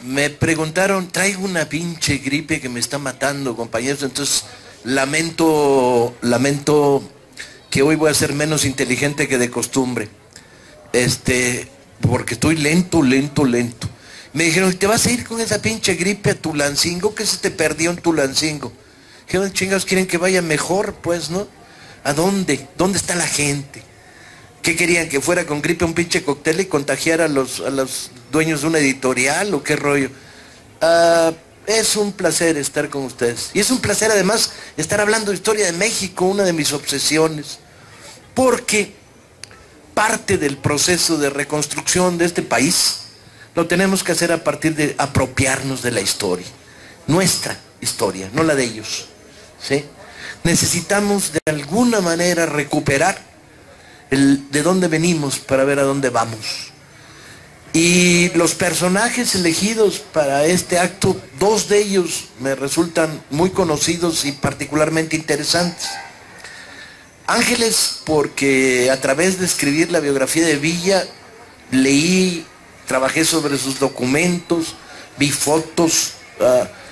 Me preguntaron, traigo una pinche gripe que me está matando, compañeros, entonces lamento que hoy voy a ser menos inteligente que de costumbre. Porque estoy lento. Me dijeron, ¿te vas a ir con esa pinche gripe a Tulancingo? ¿Qué se te perdió en Tulancingo? ¿Qué chingados quieren que vaya mejor, pues, no? ¿A dónde? ¿Dónde está la gente? ¿Qué querían? ¿Que fuera con gripe un pinche cóctel y contagiara a los dueños de una editorial o qué rollo? Es un placer estar con ustedes. Y es un placer además estar hablando de historia de México, una de mis obsesiones. Porque parte del proceso de reconstrucción de este país lo tenemos que hacer a partir de apropiarnos de la historia. Nuestra historia, no la de ellos. ¿Sí? Necesitamos de alguna manera recuperar de dónde venimos para ver a dónde vamos. Y los personajes elegidos para este acto, dos de ellos me resultan muy conocidos y particularmente interesantes. Ángeles, porque a través de escribir la biografía de Villa, leí, trabajé sobre sus documentos, vi fotos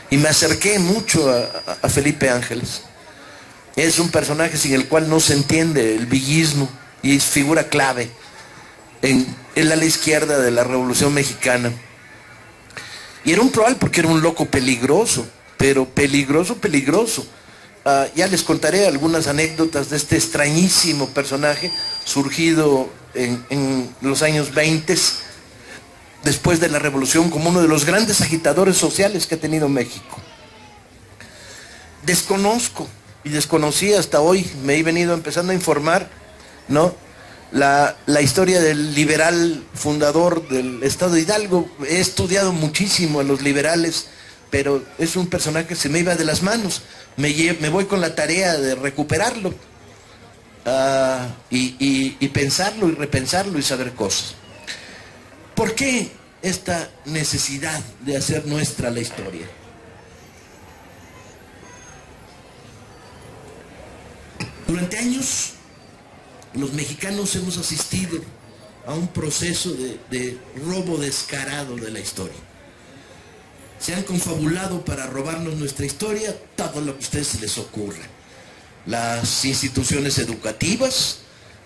y me acerqué mucho a Felipe Ángeles. Es un personaje sin el cual no se entiende el villismo y es figura clave en el ala izquierda de la Revolución Mexicana. Y era un plural porque era un loco peligroso, pero peligroso. Ya les contaré algunas anécdotas de este extrañísimo personaje surgido en los años 20, después de la Revolución, como uno de los grandes agitadores sociales que ha tenido México. Desconozco y desconocí hasta hoy, me he venido empezando a informar, ¿no? La historia del liberal fundador del Estado de Hidalgo. He estudiado muchísimo a los liberales, pero es un personaje que se me iba de las manos. Me voy con la tarea de recuperarlo y pensarlo y repensarlo y saber cosas. ¿Por qué esta necesidad de hacer nuestra la historia? Durante años los mexicanos hemos asistido a un proceso de robo descarado de la historia. Se han confabulado para robarnos nuestra historia todo lo que a ustedes se les ocurra. Las instituciones educativas,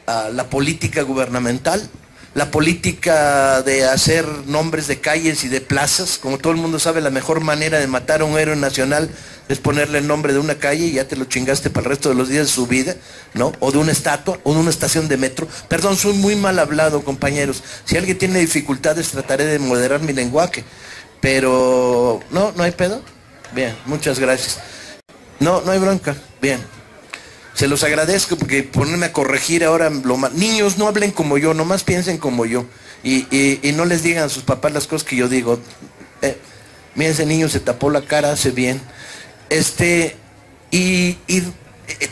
la política gubernamental, la política de hacer nombres de calles y de plazas. Como todo el mundo sabe, la mejor manera de matar a un héroe nacional es ponerle el nombre de una calle y ya te lo chingaste para el resto de los días de su vida, ¿no? O de una estatua, o de una estación de metro. Perdón, soy muy mal hablado, compañeros. Si alguien tiene dificultades, trataré de moderar mi lenguaje. Pero, ¿no hay pedo? Bien, muchas gracias. No hay bronca. Bien. Se los agradezco porque ponerme a corregir ahora lo mal. Niños, no hablen como yo, nomás piensen como yo. Y no les digan a sus papás las cosas que yo digo. Mira, ese niño se tapó la cara, hace bien. Y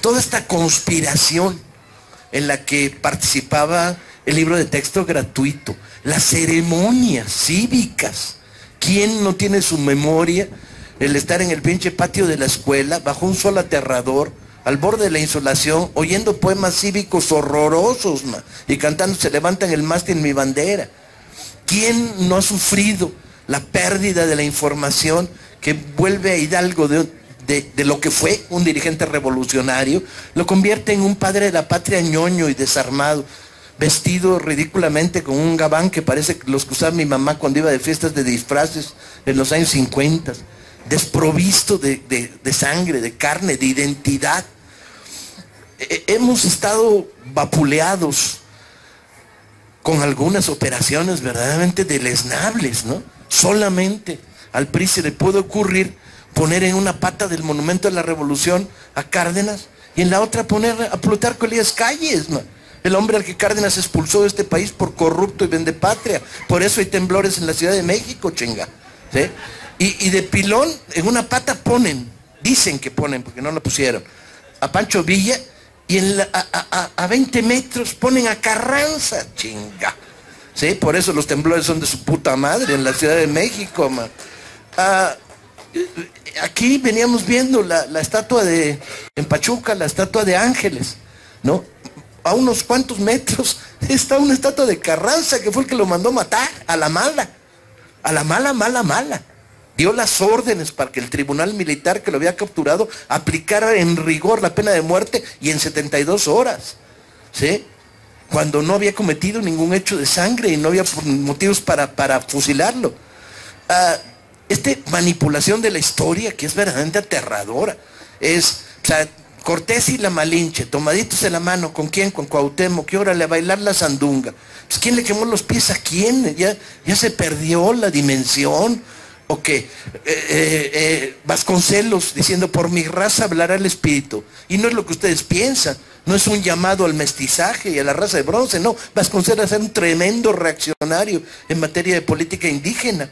toda esta conspiración en la que participaba el libro de texto gratuito, las ceremonias cívicas. ¿Quién no tiene su memoria el estar en el pinche patio de la escuela bajo un sol aterrador, al borde de la insolación, oyendo poemas cívicos horrorosos, y cantando "Se levanta en el mástil mi bandera"? ¿Quién no ha sufrido la pérdida de la información que vuelve a Hidalgo de lo que fue un dirigente revolucionario, lo convierte en un padre de la patria ñoño y desarmado, vestido ridículamente con un gabán que parece los que usaba mi mamá cuando iba de fiestas de disfraces en los años 50, desprovisto de sangre, de carne, de identidad? Hemos estado vapuleados con algunas operaciones verdaderamente deleznables, ¿no? Solamente al PRI se le puede ocurrir poner en una pata del Monumento de la Revolución a Cárdenas y en la otra poner a Plutarco Elías Calles, ¿no? El hombre al que Cárdenas expulsó de este país por corrupto y vendepatria. Por eso hay temblores en la Ciudad de México, chinga, ¿sí? Y de pilón en una pata ponen, dicen que ponen, porque no la pusieron, a Pancho Villa, y a 20 metros ponen a Carranza, chinga, ¿sí? Por eso los temblores son de su puta madre en la Ciudad de México, man. Aquí veníamos viendo la estatua en Pachuca, la estatua de Ángeles, ¿no? A unos cuantos metros está una estatua de Carranza, que fue el que lo mandó matar a la mala. a la mala, mala, mala. Dio las órdenes para que el tribunal militar que lo había capturado aplicara en rigor la pena de muerte y en 72 horas, ¿sí? Cuando no había cometido ningún hecho de sangre y no había motivos para fusilarlo. Esta manipulación de la historia que es verdaderamente aterradora. O sea, Cortés y la Malinche, tomaditos de la mano, ¿con quién? Con Cuauhtémoc, que órale a bailar la sandunga. Pues ¿quién le quemó los pies a quién? Ya se perdió la dimensión. ¿O qué? Vasconcelos diciendo, por mi raza hablará el espíritu. Y no es lo que ustedes piensan. No es un llamado al mestizaje y a la raza de bronce, no. Vasconcelos era un tremendo reaccionario en materia de política indígena.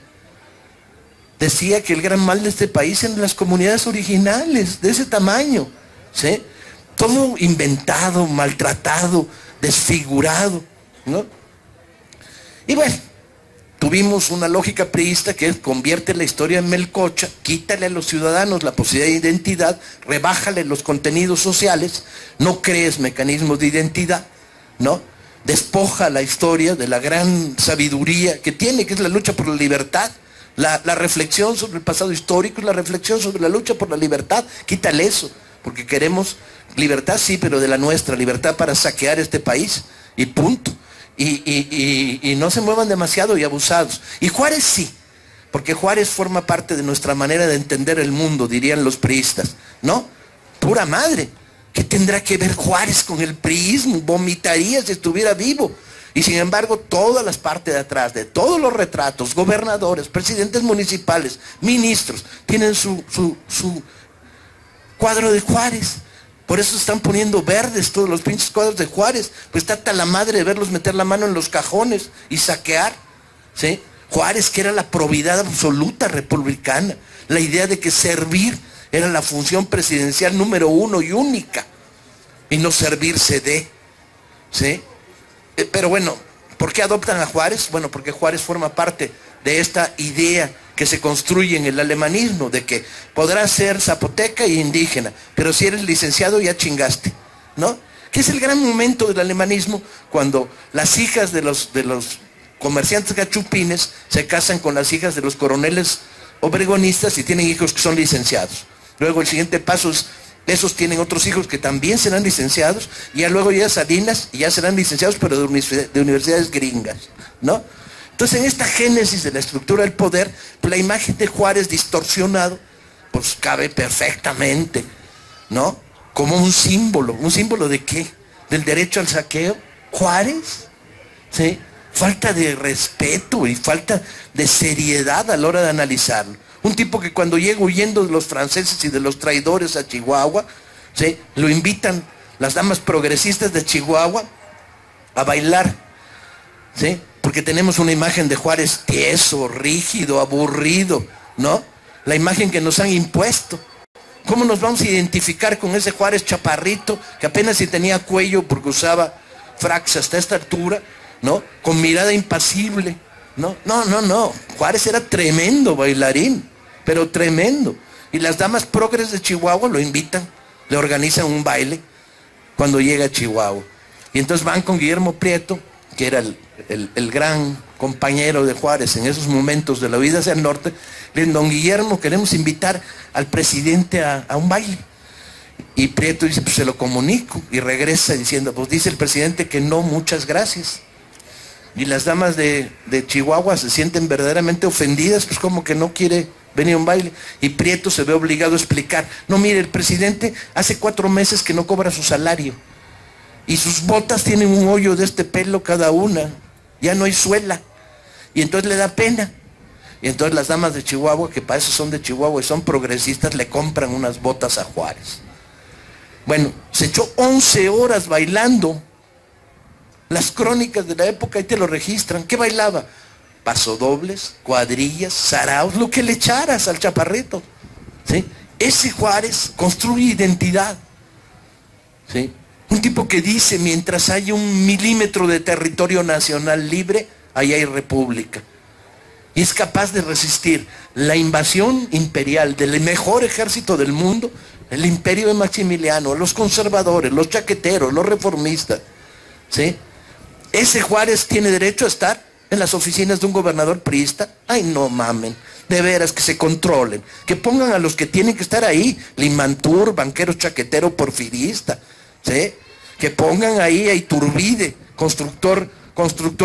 Decía que el gran mal de este país eran las comunidades originales, de ese tamaño, ¿sí? Todo inventado, maltratado, desfigurado, ¿no? Y bueno, tuvimos una lógica priista que convierte la historia en melcocha, quítale a los ciudadanos la posibilidad de identidad, rebájale los contenidos sociales, no crees mecanismos de identidad, ¿no? Despoja la historia de la gran sabiduría que tiene, que es la lucha por la libertad, la reflexión sobre el pasado histórico y la reflexión sobre la lucha por la libertad. Quítale eso, porque queremos libertad, sí, pero de la nuestra, libertad para saquear este país, y punto. Y no se muevan demasiado y abusados. Y Juárez sí, porque Juárez forma parte de nuestra manera de entender el mundo, dirían los priistas, ¿no? Pura madre, ¿qué tendrá que ver Juárez con el priismo? Vomitaría si estuviera vivo. Y sin embargo, todas las partes de atrás, de todos los retratos, gobernadores, presidentes municipales, ministros, tienen su cuadro de Juárez. Por eso están poniendo verdes todos los pinches cuadros de Juárez. Pues está hasta la madre de verlos meter la mano en los cajones y saquear, ¿sí? Juárez, que era la probidad absoluta republicana. La idea de que servir era la función presidencial número 1 y única. Y no servirse de, ¿sí? Pero bueno, ¿por qué adoptan a Juárez? Bueno, porque Juárez forma parte de esta idea que se construye en el alemanismo, de que podrás ser zapoteca e indígena, pero si eres licenciado ya chingaste, ¿no? Que es el gran momento del alemanismo, cuando las hijas de los comerciantes gachupines se casan con las hijas de los coroneles obregonistas y tienen hijos que son licenciados. Luego el siguiente paso es, esos tienen otros hijos que también serán licenciados, y ya luego llega Salinas y ya serán licenciados, pero de universidades gringas, ¿no? Entonces, en esta génesis de la estructura del poder, pues la imagen de Juárez distorsionado, pues cabe perfectamente, ¿no? Como un símbolo ¿de qué? ¿Del derecho al saqueo? ¿Juárez? ¿Sí? Falta de respeto y falta de seriedad a la hora de analizarlo. Un tipo que cuando llega huyendo de los franceses y de los traidores a Chihuahua, ¿sí? Lo invitan las damas progresistas de Chihuahua a bailar, ¿sí? Porque tenemos una imagen de Juárez tieso, rígido, aburrido, ¿no? La imagen que nos han impuesto. ¿Cómo nos vamos a identificar con ese Juárez chaparrito, que apenas si tenía cuello porque usaba fracs hasta esta altura, ¿no? Con mirada impasible, ¿no? No. Juárez era tremendo bailarín, pero tremendo. Y las damas progres de Chihuahua lo invitan, le organizan un baile cuando llega a Chihuahua. Y entonces van con Guillermo Prieto, que era el gran compañero de Juárez en esos momentos de la vida hacia el norte. Le dicen, don Guillermo, queremos invitar al presidente a un baile. Y Prieto dice, pues se lo comunico. Y regresa diciendo, pues dice el presidente que no, muchas gracias. Y las damas de Chihuahua se sienten verdaderamente ofendidas, pues como que no quiere venir a un baile. Y Prieto se ve obligado a explicar, no, mire, el presidente hace 4 meses que no cobra su salario. Y sus botas tienen un hoyo de este pelo cada una. Ya no hay suela. Y entonces le da pena. Y entonces las damas de Chihuahua, que para eso son de Chihuahua y son progresistas, le compran unas botas a Juárez. Bueno, se echó 11 horas bailando. Las crónicas de la época ahí te lo registran. ¿Qué bailaba? Pasodobles, cuadrillas, saraos, lo que le echaras al chaparrito, ¿sí? Ese Juárez construye identidad, ¿sí? Un tipo que dice, mientras haya 1 milímetro de territorio nacional libre, ahí hay república. Y es capaz de resistir la invasión imperial del mejor ejército del mundo, el imperio de Maximiliano, los conservadores, los chaqueteros, los reformistas, ¿sí? Ese Juárez tiene derecho a estar en las oficinas de un gobernador priista. Ay, no mamen, de veras, que se controlen, que pongan a los que tienen que estar ahí, Limantur, banquero chaquetero porfirista, ¿sí? Que pongan ahí a Iturbide, constructor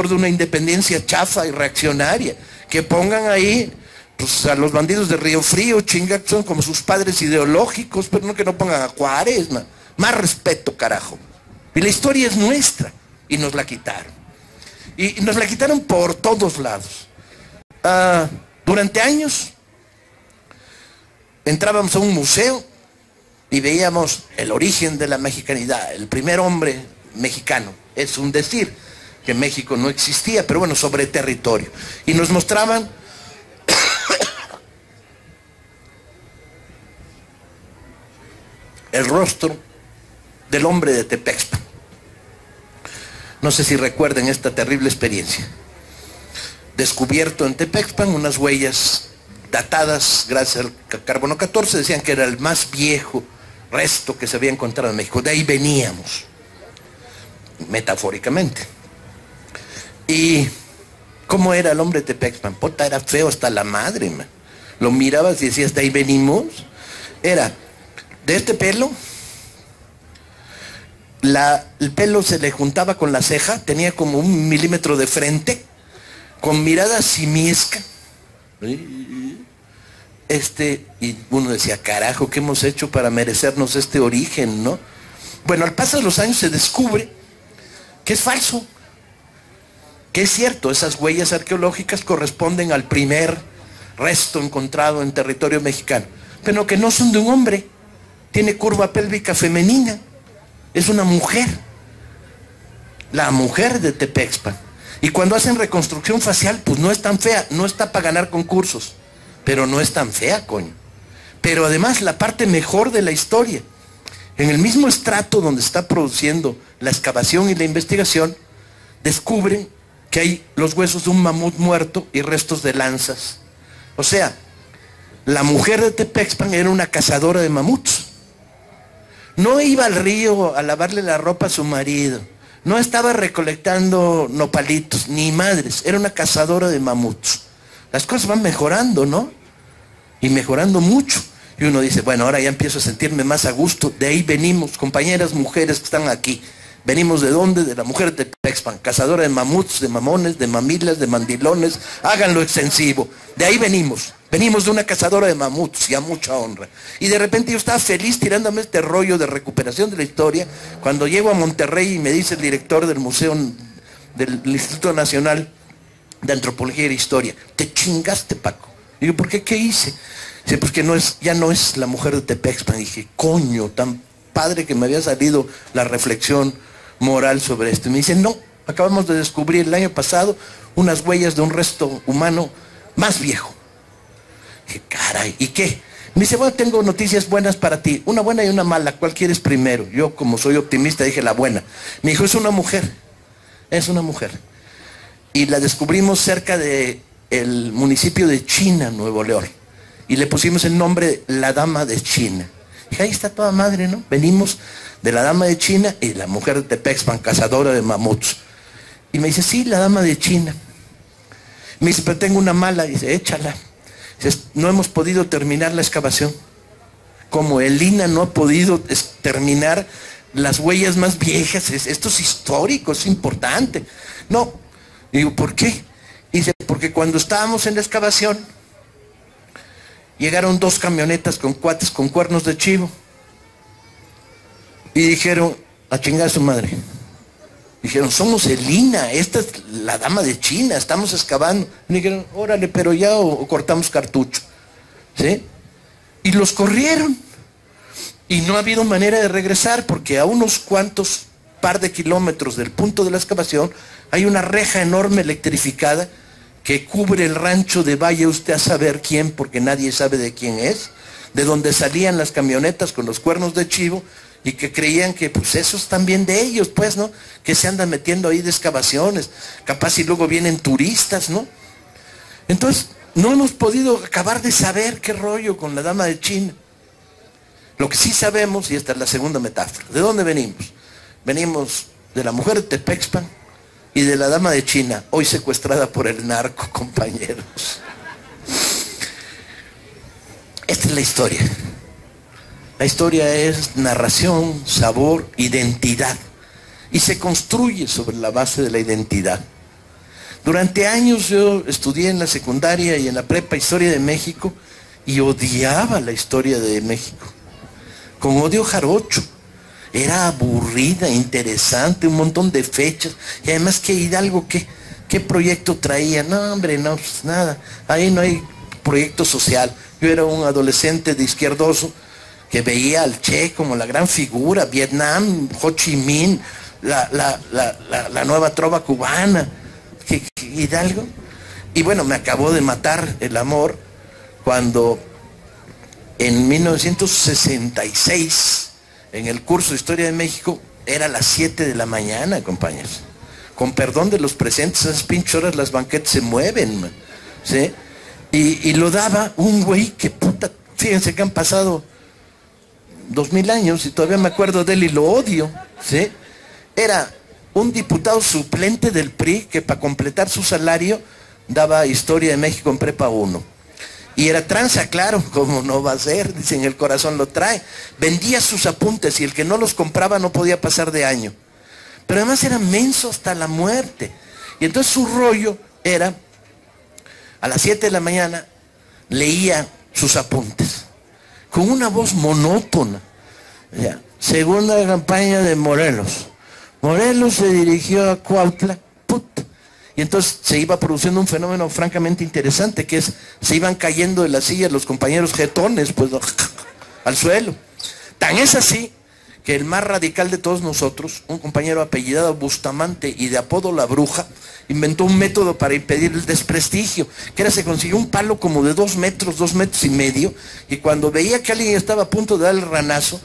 de una independencia chafa y reaccionaria, que pongan ahí pues, a los bandidos de Río Frío, chinga, que son como sus padres ideológicos, pero no que no pongan a Juárez, más respeto, carajo. Y la historia es nuestra, y nos la quitaron. Y nos la quitaron por todos lados. Durante años, entrábamos a un museo y veíamos el origen de la mexicanidad, el primer hombre mexicano. Es un decir que México no existía, pero bueno, sobre territorio. Y nos mostraban el rostro del hombre de Tepexpan. No sé si recuerden esta terrible experiencia. Descubierto en Tepexpan, unas huellas datadas gracias al carbono 14, decían que era el más viejo resto que se había encontrado en México. De ahí veníamos, metafóricamente. ¿Y cómo era el hombre de Tepexpan? Puta, era feo hasta la madre, man. Lo mirabas y decías, de ahí venimos. Era de este pelo, el pelo se le juntaba con la ceja, tenía como 1 milímetro de frente, con mirada simiesca. Y uno decía, carajo, ¿qué hemos hecho para merecernos este origen, no? Bueno, al paso de los años se descubre que es falso, que es cierto, esas huellas arqueológicas corresponden al primer resto encontrado en territorio mexicano, pero que no son de un hombre, tiene curva pélvica femenina, es una mujer, la mujer de Tepexpan. Y cuando hacen reconstrucción facial, pues no es tan fea, no está para ganar concursos, pero no es tan fea, coño. Pero además la parte mejor de la historia, en el mismo estrato donde está produciendo la excavación y la investigación, descubren que hay los huesos de un mamut muerto y restos de lanzas. O sea, la mujer de Tepexpan era una cazadora de mamuts. No iba al río a lavarle la ropa a su marido, no estaba recolectando nopalitos, ni madres, era una cazadora de mamuts. Las cosas van mejorando, ¿no? Y mejorando mucho. Y uno dice, bueno, ahora ya empiezo a sentirme más a gusto. De ahí venimos, compañeras mujeres que están aquí. ¿Venimos de dónde? De la mujer de Tepexpan, cazadora de mamuts, de mamones, de mamilas, de mandilones. Háganlo extensivo. De ahí venimos. Venimos de una cazadora de mamuts, y a mucha honra. Y de repente yo estaba feliz tirándome este rollo de recuperación de la historia, cuando llego a Monterrey y me dice el director del Museo del Instituto Nacional de Antropología e Historia, te chingaste, Paco. Digo, ¿por qué? ¿Qué hice? Dice, pues que ya no es la mujer de Tepexpan. Y dije, coño, tan padre que me había salido la reflexión moral sobre esto. Y me dice, no, acabamos de descubrir el año pasado unas huellas de un resto humano más viejo. Dije, caray, ¿y qué? Me dice, bueno, tengo noticias buenas para ti, una buena y una mala, ¿cuál quieres primero? Yo, como soy optimista, dije la buena. Me dijo, es una mujer. Y la descubrimos cerca del municipio de China, Nuevo León. Y le pusimos el nombre La Dama de China. Dije, ahí está toda madre, ¿no? Venimos de la Dama de China y la mujer de Tepexpan, cazadora de mamuts. Y me dice, sí, la Dama de China. Me dice, pero tengo una mala. Dice, échala. Dice, no hemos podido terminar la excavación. Como el INAH no ha podido terminar las huellas más viejas. Esto es histórico, es importante. No. Y digo, ¿por qué? Dice, porque cuando estábamos en la excavación, llegaron 2 camionetas con cuates con cuernos de chivo. Y dijeron, a chingar a su madre. Dijeron, somos el INAH, esta es la Dama de China, estamos excavando. Y dijeron, órale, pero ya o cortamos cartucho. ¿Sí? Y los corrieron. Y no ha habido manera de regresar, porque a unos cuantos par de kilómetros del punto de la excavación hay una reja enorme electrificada que cubre el rancho de vaya usted a saber quién, porque nadie sabe de quién es, de donde salían las camionetas con los cuernos de chivo, y que creían que pues eso es también de ellos, pues, ¿no? Que se andan metiendo ahí de excavaciones, capaz y luego vienen turistas, ¿no? Entonces, no hemos podido acabar de saber qué rollo con la Dama de China. Lo que sí sabemos, y esta es la segunda metáfora, ¿de dónde venimos? Venimos de la mujer de Tepexpan, y de la dama de China, hoy secuestrada por el narco, compañeros. Esta es la historia. La historia es narración, sabor, identidad. Y se construye sobre la base de la identidad. Durante años yo estudié en la secundaria y en la prepa historia de México y odiaba la historia de México. Con odio jarocho. Era aburrida, interesante, un montón de fechas. Y además que Hidalgo, ¿qué proyecto traía? No, hombre, no, pues nada. Ahí no hay proyecto social. Yo era un adolescente de izquierdoso que veía al Che como la gran figura, Vietnam, Ho Chi Minh, la nueva trova cubana, Hidalgo. Y bueno, me acabó de matar el amor cuando en 1966, en el curso de Historia de México, era las 7 de la mañana, compañeros. Con perdón de los presentes, esas pinches horas las banquetas se mueven, man, ¿sí? Y lo daba un güey que puta, fíjense que han pasado 2000 años y todavía me acuerdo de él y lo odio, ¿sí? Era un diputado suplente del PRI que para completar su salario daba Historia de México en Prepa 1. Y era tranza, claro, como no va a ser, dicen, el corazón lo trae. Vendía sus apuntes y el que no los compraba no podía pasar de año. Pero además era menso hasta la muerte. Y entonces su rollo era, a las 7 de la mañana, leía sus apuntes, con una voz monótona. Ya. Segunda campaña de Morelos. Morelos se dirigió a Cuautla, puta. Y entonces se iba produciendo un fenómeno francamente interesante, que es, se iban cayendo de las sillas los compañeros jetones, pues, al suelo. Tan es así, que el más radical de todos nosotros, un compañero apellidado Bustamante y de apodo La Bruja, inventó un método para impedir el desprestigio, que era, se consiguió un palo como de 2 metros, 2 metros y medio, y cuando veía que alguien estaba a punto de dar el ranazo,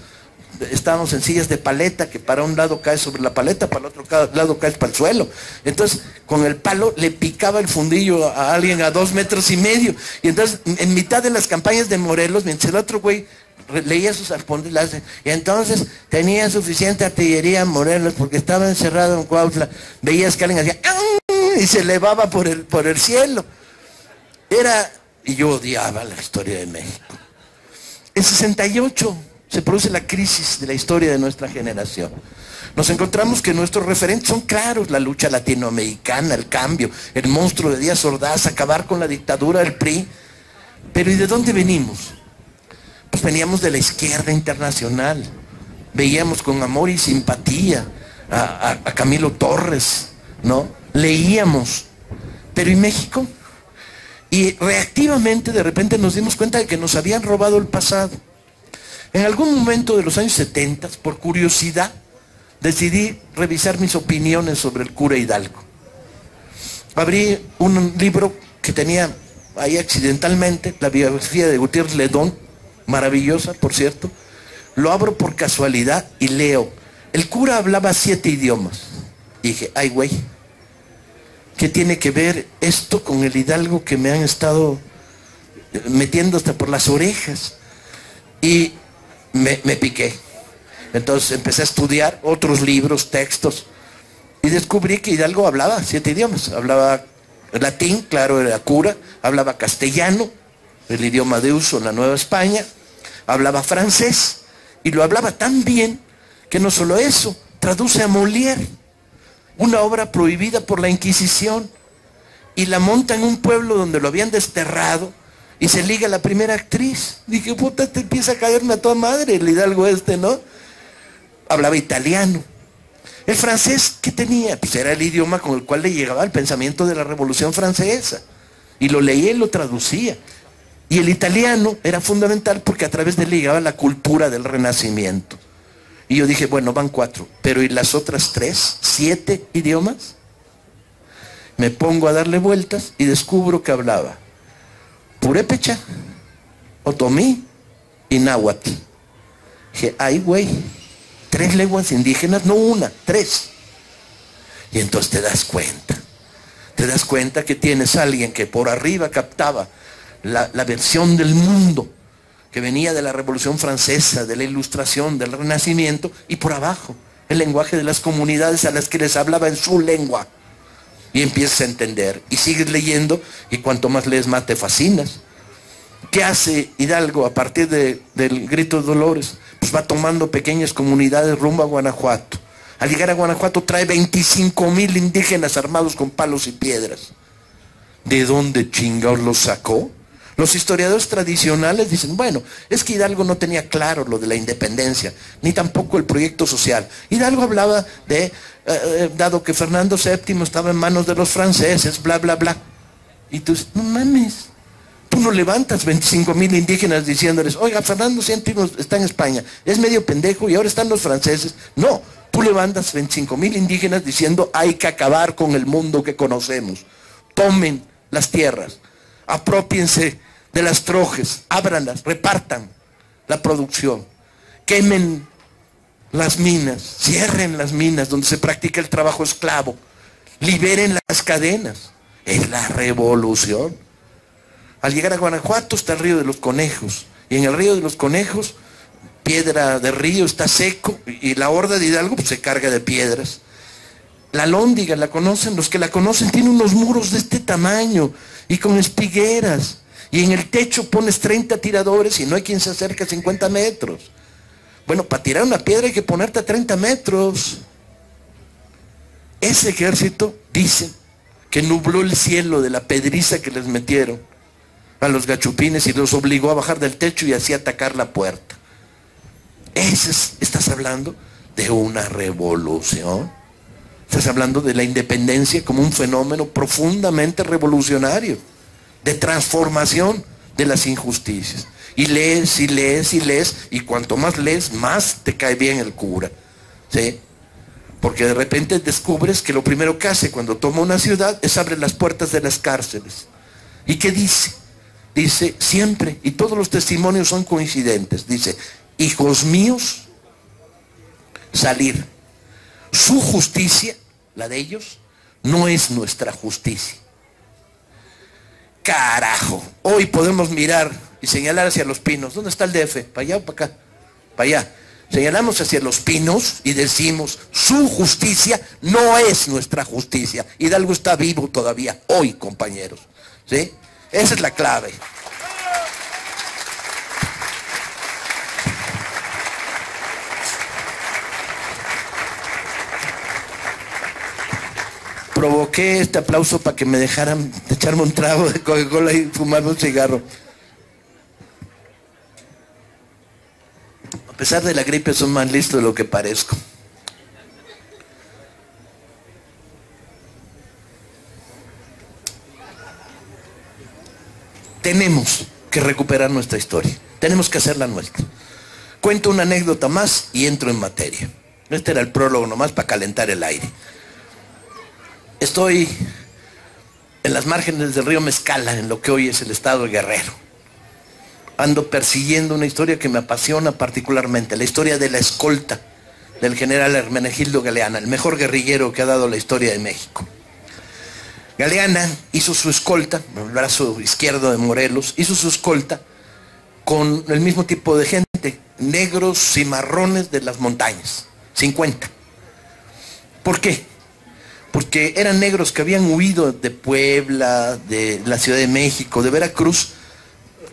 estábamos en sillas de paleta, que para un lado cae sobre la paleta, para el otro lado cae para el suelo. Entonces, con el palo le picaba el fundillo a alguien a 2 metros y medio. Y entonces, en mitad de las campañas de Morelos, mientras el otro güey leía sus apuntes, y entonces tenía suficiente artillería en Morelos porque estaba encerrado en Cuautla, veías que alguien hacía y se elevaba por el cielo. Y yo odiaba la historia de México. En 68 se produce la crisis de la historia de nuestra generación. Nos encontramos que nuestros referentes son claros: la lucha latinoamericana, el cambio, el monstruo de Díaz Ordaz, acabar con la dictadura del PRI. Pero ¿y de dónde venimos? Pues veníamos de la izquierda internacional. Veíamos con amor y simpatía a Camilo Torres, ¿no? Leíamos. Pero ¿y México? Y reactivamente de repente nos dimos cuenta de que nos habían robado el pasado. En algún momento de los años 70, por curiosidad, decidí revisar mis opiniones sobre el cura Hidalgo. Abrí un libro que tenía ahí accidentalmente, la biografía de Gutiérrez Ledón, maravillosa, por cierto. Lo abro por casualidad y leo: el cura hablaba 7 idiomas. Y dije, ay güey, ¿qué tiene que ver esto con el Hidalgo que me han estado metiendo hasta por las orejas? Y me piqué. Entonces empecé a estudiar otros libros, textos, y descubrí que Hidalgo hablaba 7 idiomas. Hablaba latín, claro, era cura. Hablaba castellano, el idioma de uso en la Nueva España. Hablaba francés, y lo hablaba tan bien que no solo eso, traduce a Molière, una obra prohibida por la Inquisición, y la monta en un pueblo donde lo habían desterrado, y se liga la primera actriz. Dije, puta, te empieza a caerme a toda madre el Hidalgo este, ¿no? Hablaba italiano. El francés, ¿qué tenía? Pues era el idioma con el cual le llegaba el pensamiento de la Revolución Francesa. Y lo leía y lo traducía. Y el italiano era fundamental porque a través de él llegaba la cultura del Renacimiento. Y yo dije, bueno, van 4, pero ¿y las otras 3, 7 idiomas? Me pongo a darle vueltas y descubro que hablaba purépecha, otomí y náhuatl. Dije, ay güey, 3 lenguas indígenas, no una, 3. Y entonces te das cuenta que tienes a alguien que por arriba captaba la versión del mundo que venía de la Revolución Francesa, de la Ilustración, del Renacimiento, y por abajo el lenguaje de las comunidades a las que les hablaba en su lengua. y empiezas a entender, y sigues leyendo, y cuanto más lees, más te fascinas. ¿Qué hace Hidalgo a partir del Grito de Dolores? Pues va tomando pequeñas comunidades rumbo a Guanajuato. Al llegar a Guanajuato trae 25,000 indígenas armados con palos y piedras. ¿De dónde chingados los sacó? Los historiadores tradicionales dicen, bueno, es que Hidalgo no tenía claro lo de la independencia, ni tampoco el proyecto social. Hidalgo hablaba de, dado que Fernando VII estaba en manos de los franceses, bla, bla, bla. Y tú dices, no mames, tú no levantas 25,000 indígenas diciéndoles, oiga, Fernando VII está en España, es medio pendejo y ahora están los franceses. No, tú levantas 25,000 indígenas diciendo, hay que acabar con el mundo que conocemos. Tomen las tierras, apropiense de las trojes, ábranlas, repartan la producción, quemen las minas, cierren las minas donde se practica el trabajo esclavo, liberen las cadenas. Es la revolución. Al llegar a Guanajuato está el río de los Conejos, y en el río de los Conejos, Piedra de Río está seco, y la horda de Hidalgo pues, se carga de piedras. La Lóndiga, ¿la conocen? Los que la conocen, tiene unos muros de este tamaño y con espigueras. Y en el techo pones 30 tiradores y no hay quien se acerque a 50 metros. Bueno, para tirar una piedra hay que ponerte a 30 metros. Ese ejército, dicen, que nubló el cielo de la pedriza que les metieron a los gachupines y los obligó a bajar del techo y así atacar la puerta. Estás hablando de una revolución. Estás hablando de la independencia como un fenómeno profundamente revolucionario, de transformación de las injusticias. Y lees, y lees, y lees, y cuanto más lees, más te cae bien el cura, ¿sí? Porque de repente descubres que lo primero que hace cuando toma una ciudad es abrir las puertas de las cárceles. ¿Y qué dice? Dice siempre, y todos los testimonios son coincidentes, dice, hijos míos, salir. Su justicia, la de ellos, no es nuestra justicia. Carajo, hoy podemos mirar y señalar hacia los pinos. ¿Dónde está el DF? ¿Para allá o para acá? Para allá. Señalamos hacia los pinos y decimos, su justicia no es nuestra justicia. Hidalgo está vivo todavía, hoy, compañeros. ¿Sí? Esa es la clave. Provoqué este aplauso para que me dejaran echarme un trago de Coca-Cola y fumarme un cigarro. A pesar de la gripe, soy más listo de lo que parezco. Tenemos que recuperar nuestra historia. Tenemos que hacerla nuestra. Cuento una anécdota más y entro en materia. Este era el prólogo nomás para calentar el aire. Estoy en las márgenes del río Mezcala, en lo que hoy es el estado de Guerrero. Ando persiguiendo una historia que me apasiona particularmente, la historia de la escolta del general Hermenegildo Galeana, el mejor guerrillero que ha dado la historia de México. Galeana hizo su escolta, el brazo izquierdo de Morelos, hizo su escolta con el mismo tipo de gente, negros, cimarrones de las montañas, 50. ¿Por qué? Porque eran negros que habían huido de Puebla, de la Ciudad de México, de Veracruz,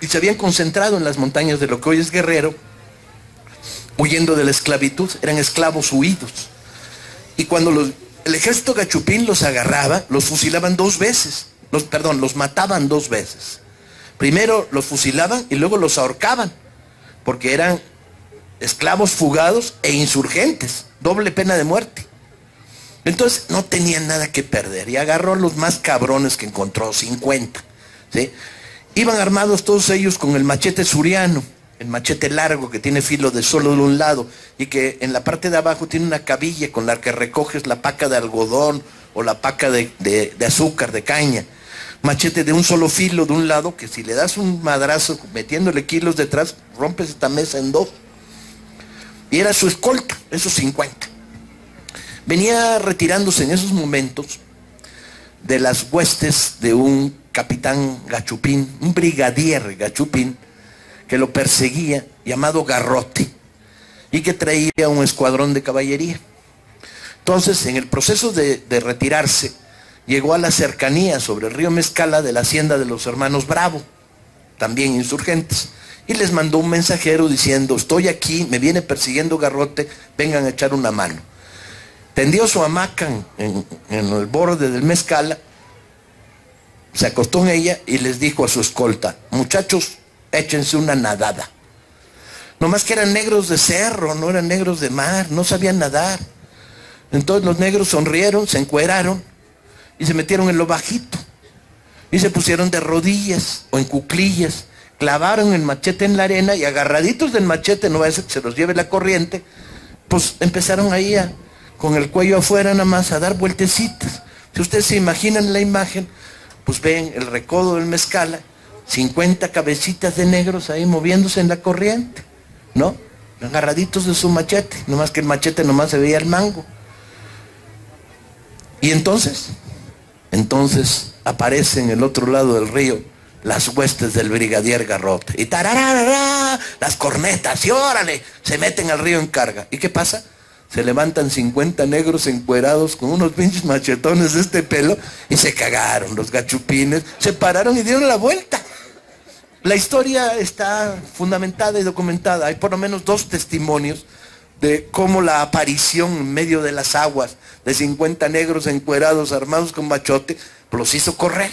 y se habían concentrado en las montañas de lo que hoy es Guerrero, huyendo de la esclavitud, eran esclavos huidos. Y cuando el ejército gachupín los agarraba, los fusilaban 2 veces, los mataban 2 veces. Primero los fusilaban y luego los ahorcaban, porque eran esclavos fugados e insurgentes, doble pena de muerte. Entonces no tenían nada que perder y agarró a los más cabrones que encontró, 50, ¿sí? Iban armados todos ellos con el machete suriano, el machete largo que tiene filo de solo de un lado y que en la parte de abajo tiene una cabilla con la que recoges la paca de algodón o la paca de azúcar, de caña. Machete de un solo filo de un lado que si le das un madrazo metiéndole kilos detrás, rompes esta mesa en 2. Y era su escolta, esos 50. Venía retirándose en esos momentos de las huestes de un capitán gachupín, un brigadier gachupín, que lo perseguía, llamado Garrote, y que traía un escuadrón de caballería. Entonces, en el proceso de retirarse, llegó a la cercanía sobre el río Mezcala de la hacienda de los hermanos Bravo, también insurgentes, y les mandó un mensajero diciendo: estoy aquí, me viene persiguiendo Garrote, vengan a echar una mano. Tendió su hamaca en el borde del Mezcala, se acostó en ella y les dijo a su escolta: muchachos, échense una nadada. Nomás que eran negros de cerro, no eran negros de mar, no sabían nadar. Entonces los negros sonrieron, se encueraron y se metieron en lo bajito. Y se pusieron de rodillas o en cuclillas, clavaron el machete en la arena y agarraditos del machete, no va a ser que se los lleve la corriente, pues empezaron ahí con el cuello afuera nada más a dar vueltecitas. Si ustedes se imaginan la imagen, pues ven el recodo del Mezcala, 50 cabecitas de negros ahí moviéndose en la corriente, ¿no? Agarraditos de su machete, nomás que el machete nomás se veía el mango. Y entonces aparecen en el otro lado del río las huestes del brigadier Garrote. Y tararara, las cornetas, y órale, se meten al río en carga. ¿Y qué pasa? Se levantan 50 negros encuerados con unos pinches machetones de este pelo y se cagaron los gachupines, se pararon y dieron la vuelta. La historia está fundamentada y documentada. Hay por lo menos 2 testimonios de cómo la aparición en medio de las aguas de 50 negros encuerados armados con machote los hizo correr.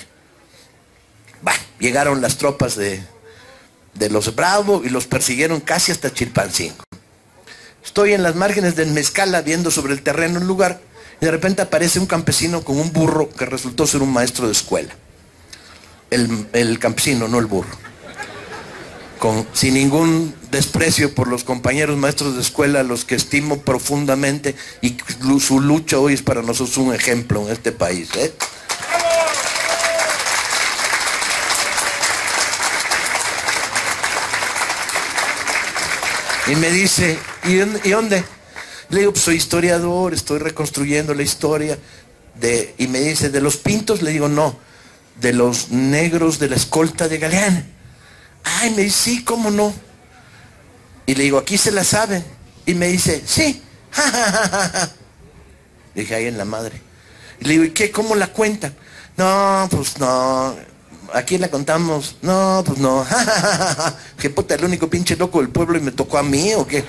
Bueno, llegaron las tropas de los Bravo y los persiguieron casi hasta Chilpancingo. Estoy en las márgenes del Mezcala viendo sobre el terreno un lugar y de repente aparece un campesino con un burro que resultó ser un maestro de escuela. El campesino, no el burro. Sin ningún desprecio por los compañeros maestros de escuela, a los que estimo profundamente, y su lucha hoy es para nosotros un ejemplo en este país, ¿eh? Y me dice: ¿y dónde? Le digo: pues soy historiador, estoy reconstruyendo la historia y me dice: ¿de los Pintos? Le digo: no, de los negros de la escolta de Galeana. Ay, me dice: sí, ¿cómo no? Y le digo: ¿aquí se la sabe? Y me dice: sí. Dije: ahí en la madre. Y le digo: ¿y qué? ¿Cómo la cuentan? No, pues no. Aquí la contamos. No, pues no. ¿Qué puta, el único pinche loco del pueblo y me tocó a mí o qué?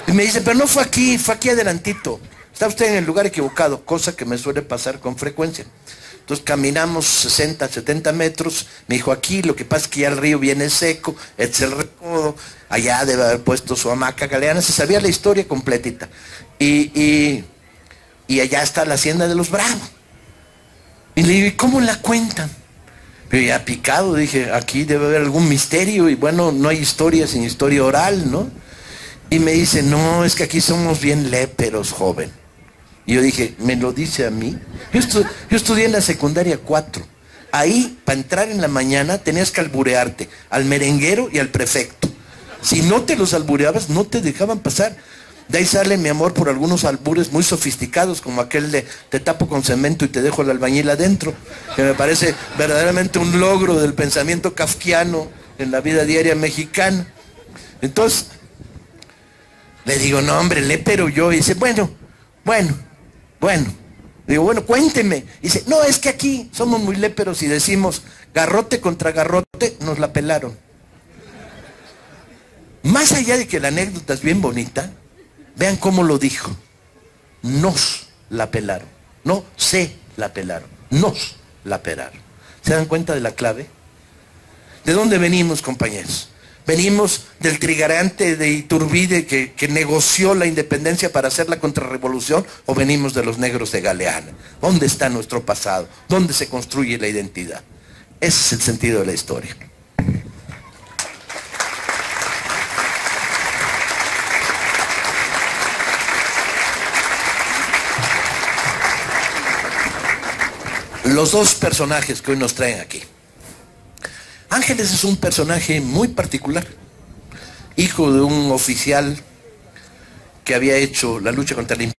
Y me dice: pero no fue aquí adelantito. Está usted en el lugar equivocado, cosa que me suele pasar con frecuencia. Entonces caminamos 60, 70 metros, me dijo: aquí, lo que pasa es que ya el río viene seco, es el recodo, allá debe haber puesto su hamaca Galeana, se sabía la historia completita. Y allá está la hacienda de los Bravo. Y le digo: ¿y cómo la cuentan? Pero ya picado, dije: aquí debe haber algún misterio, y bueno, no hay historia sin historia oral, ¿no? Y me dice: no, es que aquí somos bien léperos, joven. Y yo dije: ¿me lo dice a mí? Yo estudié en la secundaria 4. Ahí, para entrar en la mañana, tenías que alburearte al merenguero y al prefecto. Si no te los albureabas, no te dejaban pasar. De ahí sale mi amor por algunos albures muy sofisticados, como aquel de: te tapo con cemento y te dejo el albañil adentro, que me parece verdaderamente un logro del pensamiento kafkiano en la vida diaria mexicana. Entonces, le digo: no, hombre, lépero yo. Y dice: bueno. Digo: bueno, cuénteme. Y dice: no, es que aquí somos muy léperos y decimos garrote contra garrote, nos la pelaron. Más allá de que la anécdota es bien bonita, vean cómo lo dijo: nos la pelaron. No se la pelaron, nos la pelaron. ¿Se dan cuenta de la clave? ¿De dónde venimos, compañeros? ¿Venimos del trigarante de Iturbide que negoció la independencia para hacer la contrarrevolución, o venimos de los negros de Galeana? ¿Dónde está nuestro pasado? ¿Dónde se construye la identidad? Ese es el sentido de la historia. Los 2 personajes que hoy nos traen aquí. Ángeles es un personaje muy particular, hijo de un oficial que había hecho la lucha contra el imperio.